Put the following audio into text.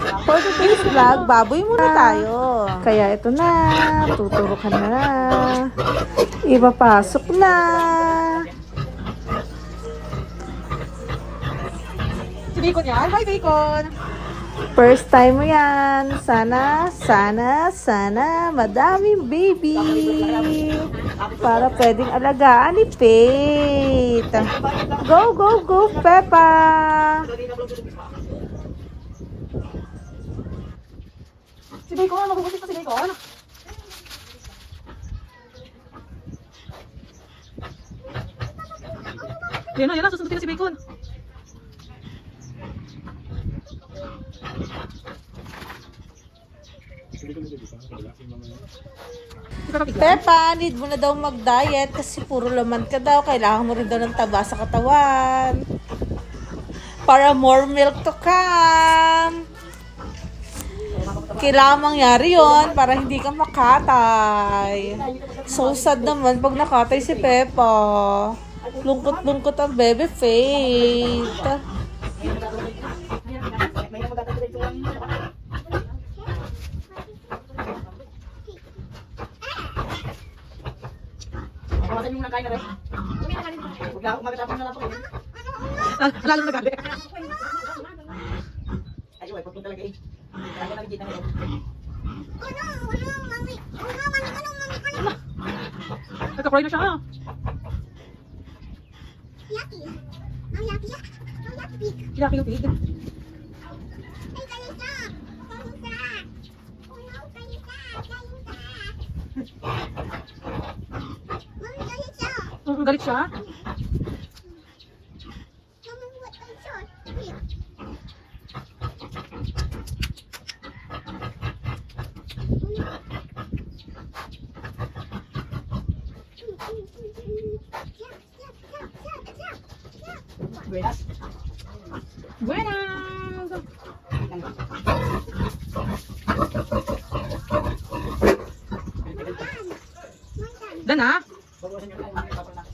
For today's vlog, baboy muna tayo. Kaya ito na, tuturo ka na. Ipapasok na. Si Bacon yan. Hi, Bacon. First time mo yan. Sana madaming baby. Para pwedeng alagaan ni Faith. Go, go, go, Peppa. Si Bacon, mabubusit pa si Bacon. Yan na, susundutin na si Bacon. Peppa, need mo na daw mag-diet kasi puro laman ka daw. Kailangan mo rin daw ng taba sa katawan. Para more milk to come. Kailangan mangyari yon para hindi ka makatay. So sad naman pag nakatay si Peppa. Lungkot-lungkot ang bebe Faith. Kawasan yung nakain na rin. Umagatapon na lang po kayo. Lalo nagabi. Ayaw, ay pupunta talaga eh. Lalo nakikita nila. Nagka-cry na siya. Yaki yung pig. Galit siya? Buenas. Buenas! Dan ah?